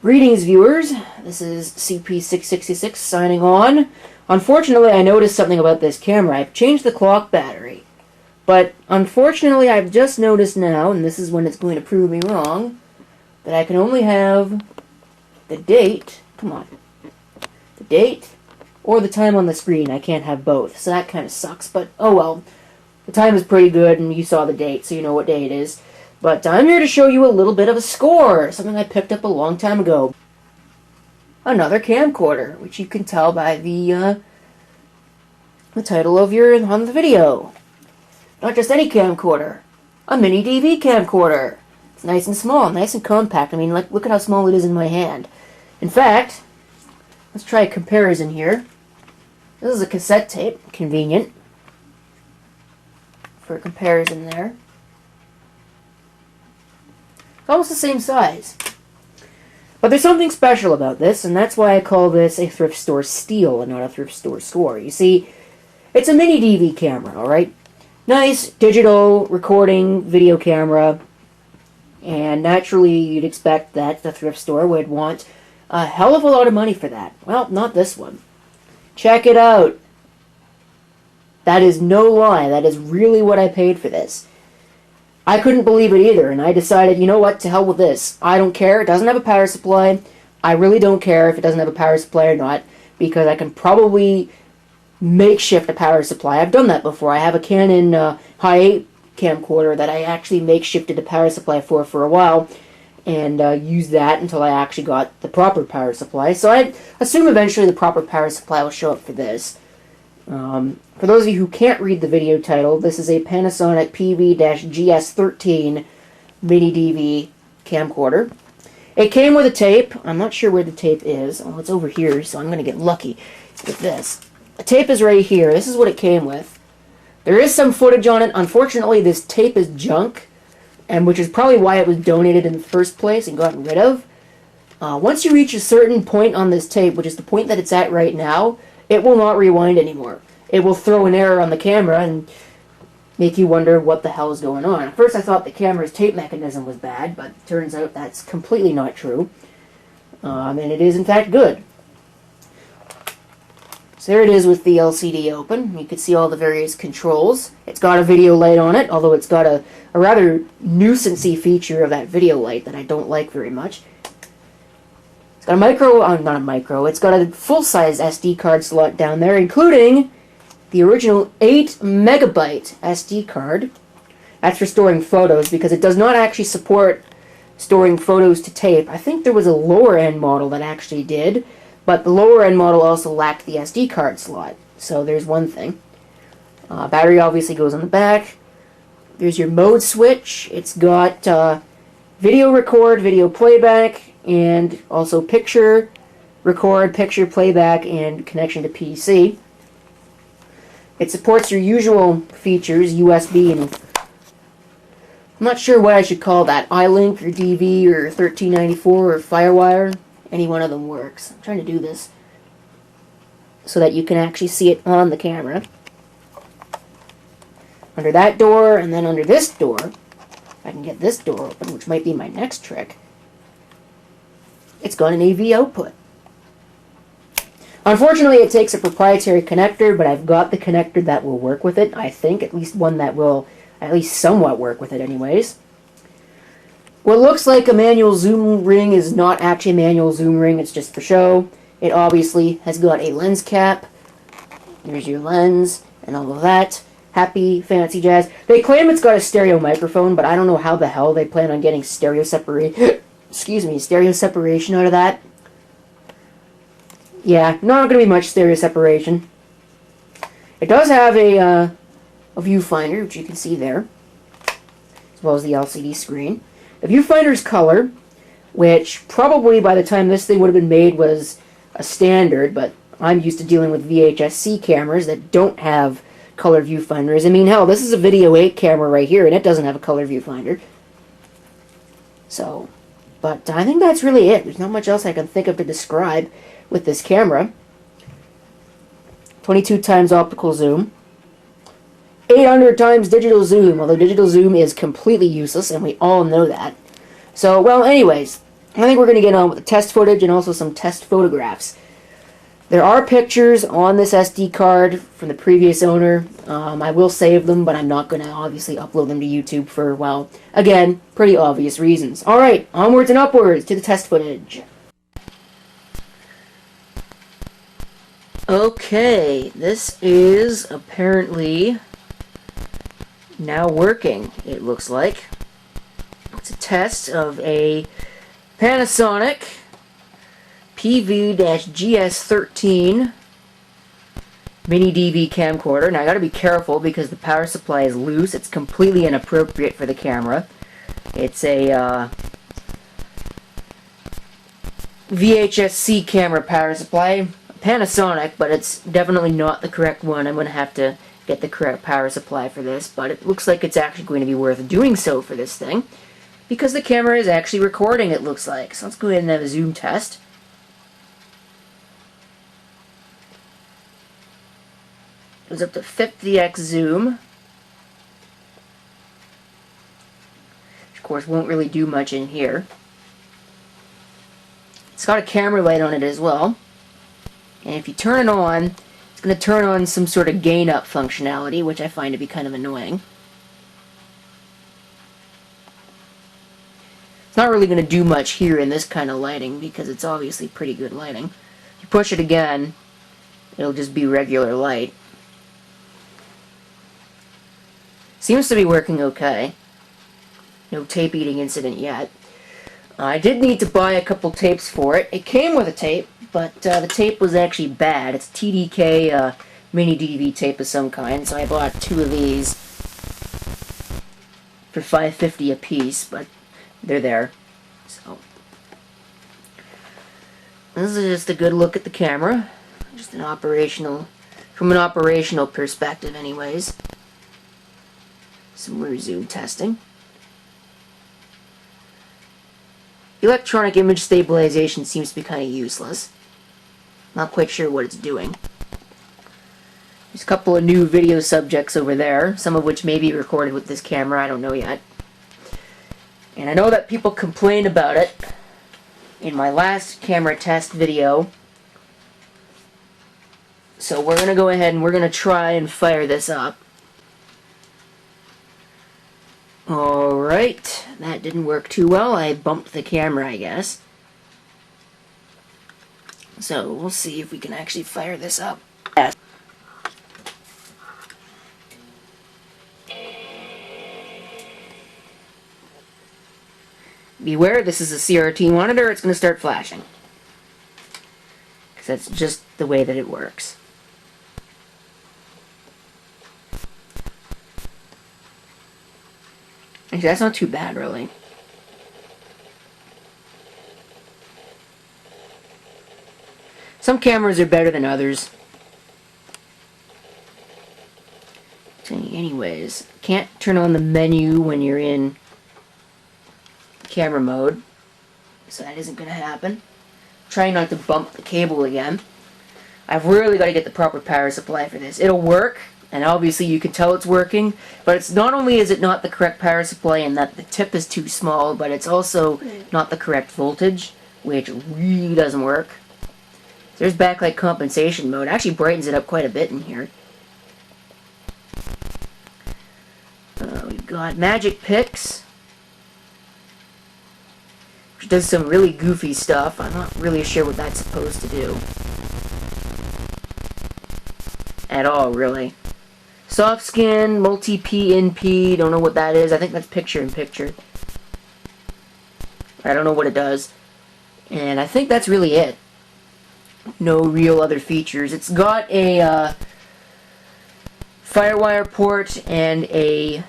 Greetings, viewers. This is CP666 signing on. Unfortunately, I noticed something about this camera. I've changed the clock battery. But unfortunately, I've just noticed now, and this is when it's going to prove me wrong, that I can only have the date, the date, or the time on the screen. I can't have both, so that kind of sucks, but oh well. The time is pretty good, and you saw the date, so you know what day it is. But I'm here to show you a little bit of a score, something I picked up a long time ago. Another camcorder, which you can tell by the title of on the video. Not just any camcorder, a MiniDV camcorder. It's nice and small, nice and compact. I mean, like, look at how small it is in my hand. In fact, let's try a comparison here. This is a cassette tape, convenient for a comparison there. It's almost the same size. But there's something special about this, and that's why I call this a thrift store steal and not a thrift store score. You see, it's a MiniDV camera, alright? Nice digital recording video camera, and naturally you'd expect that the thrift store would want a hell of a lot of money for that. Well, not this one. Check it out. That is no lie. That is really what I paid for this. I couldn't believe it either, and I decided, you know what, to hell with this. I don't care. It doesn't have a power supply. I really don't care if it doesn't have a power supply or not, because I can probably makeshift a power supply. I've done that before. I have a Canon High 8 camcorder that I actually makeshifted a power supply for a while, and used that until I actually got the proper power supply. So I assume eventually the proper power supply will show up for this. For those of you who can't read the video title, this is a Panasonic PV-GS13 MiniDV camcorder. It came with a tape. I'm not sure where the tape is. Oh, it's over here, so I'm going to get lucky with this. The tape is right here. This is what it came with. There is some footage on it. Unfortunately, this tape is junk, and which is probably why it was donated in the first place and gotten rid of. Once you reach a certain point on this tape, which is the point that it's at right now, it will not rewind anymore. It will throw an error on the camera and make you wonder what the hell is going on. At first I thought the camera's tape mechanism was bad, but it turns out that's completely not true. And it is in fact good. So there it is with the LCD open. You can see all the various controls. It's got a video light on it, although it's got a rather nuisance-y feature of that video light that I don't like very much. It's got a not a micro, it's got a full-size SD card slot down there, including the original 8 megabyte SD card. That's for storing photos, because it does not actually support storing photos to tape. I think there was a lower end model that actually did, but the lower end model also lacked the SD card slot. So there's one thing. Battery obviously goes on the back. There's your mode switch. It's got video record, video playback, and also picture record, picture playback, and connection to PC. It supports your usual features, USB, and I'm not sure what I should call that, iLink or DV or 1394 or Firewire. Any one of them works. I'm trying to do this so that you can actually see it on the camera. Under that door, and then under this door, if I can get this door open, which might be my next trick, it's got an AV output. Unfortunately, it takes a proprietary connector, but I've got the connector that will work with it, I think. At least one that will at least somewhat work with it anyways. What looks like a manual zoom ring is not actually a manual zoom ring, it's just for show. It obviously has got a lens cap. Here's your lens and all of that. Happy, fancy jazz. They claim it's got a stereo microphone, but I don't know how the hell they plan on getting stereo separation out of that. Yeah, not going to be much stereo separation. It does have a viewfinder, which you can see there, as well as the LCD screen. The viewfinder's color, which probably by the time this thing would have been made was a standard, but I'm used to dealing with VHS-C cameras that don't have color viewfinders. I mean, hell, this is a Video 8 camera right here, and it doesn't have a color viewfinder. So, but I think that's really it. There's not much else I can think of to describe with this camera. 22 times optical zoom. 800 times digital zoom, although digital zoom is completely useless, and we all know that. So, well, anyways, I think we're going to get on with the test footage and also some test photographs. There are pictures on this SD card from the previous owner. I will save them, but I'm not going to obviously upload them to YouTube for, well, again, pretty obvious reasons. Alright, onwards and upwards to the test footage. Okay, this is apparently now working, it looks like. It's a test of a Panasonic PV-GS13 MiniDV camcorder. Now I gotta be careful because the power supply is loose. It's completely inappropriate for the camera. It's a VHS-C camera power supply. Panasonic, but it's definitely not the correct one. I'm going to have to get the correct power supply for this, but it looks like it's actually going to be worth doing so for this thing because the camera is actually recording, it looks like. So let's go ahead and have a zoom test. It goes up to 50x zoom. Which of course won't really do much in here. It's got a camera light on it as well. And if you turn it on, it's going to turn on some sort of gain up functionality, which I find to be kind of annoying. It's not really going to do much here in this kind of lighting because it's obviously pretty good lighting. If you push it again, it'll just be regular light. Seems to be working okay. No tape eating incident yet. I did need to buy a couple tapes for it. It came with a tape, but the tape was actually bad. It's TDK MiniDV tape of some kind, so I bought 2 of these for $5.50 a piece, but they're there. So this is just a good look at the camera, just an operational, from an operational perspective, anyways. Some more zoom testing. Electronic image stabilization seems to be kind of useless. Not quite sure what it's doing. There's a couple of new video subjects over there, some of which may be recorded with this camera, I don't know yet. And I know that people complained about it in my last camera test video. So we're going to go ahead and we're going to try and fire this up. Alright, that didn't work too well. I bumped the camera, I guess. So we'll see if we can actually fire this up. Beware, this is a CRT monitor, it's going to start flashing. Because that's just the way that it works. Actually, that's not too bad, really. Some cameras are better than others. Anyways, can't turn on the menu when you're in camera mode, so that isn't going to happen. Trying not to bump the cable again. I've really got to get the proper power supply for this. It'll work, and obviously you can tell it's working, but it's not only is it not the correct power supply and that the tip is too small, but it's also not the correct voltage, which really doesn't work. There's backlight compensation mode. It actually brightens it up quite a bit in here. We've got Magic Picks, which does some really goofy stuff. I'm not really sure what that's supposed to do. At all, really. Soft Skin, Multi-P-in-P, don't know what that is. I think that's picture-in-picture. I don't know what it does. And I think that's really it. No real other features. It's got a Firewire port and a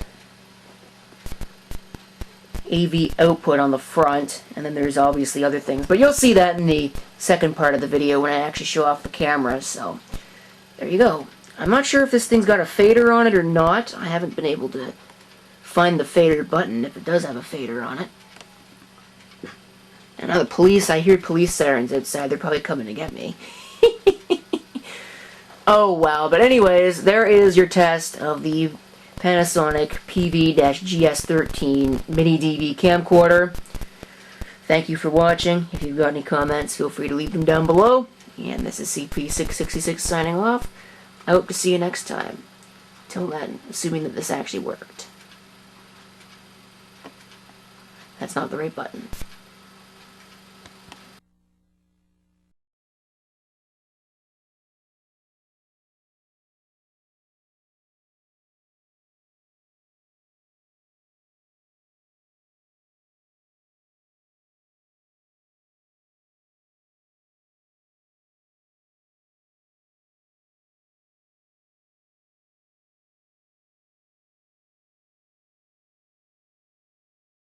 AV output on the front, and then there's obviously other things. But you'll see that in the second part of the video when I actually show off the camera, so there you go. I'm not sure if this thing's got a fader on it or not. I haven't been able to find the fader button if it does have a fader on it. And now the police, I hear police sirens outside. They're probably coming to get me. Oh, wow. But anyways, there is your test of the Panasonic PV-GS13 MiniDV camcorder. Thank you for watching. If you've got any comments, feel free to leave them down below. And this is CP666 signing off. I hope to see you next time. Till then, assuming that this actually worked. That's not the right button.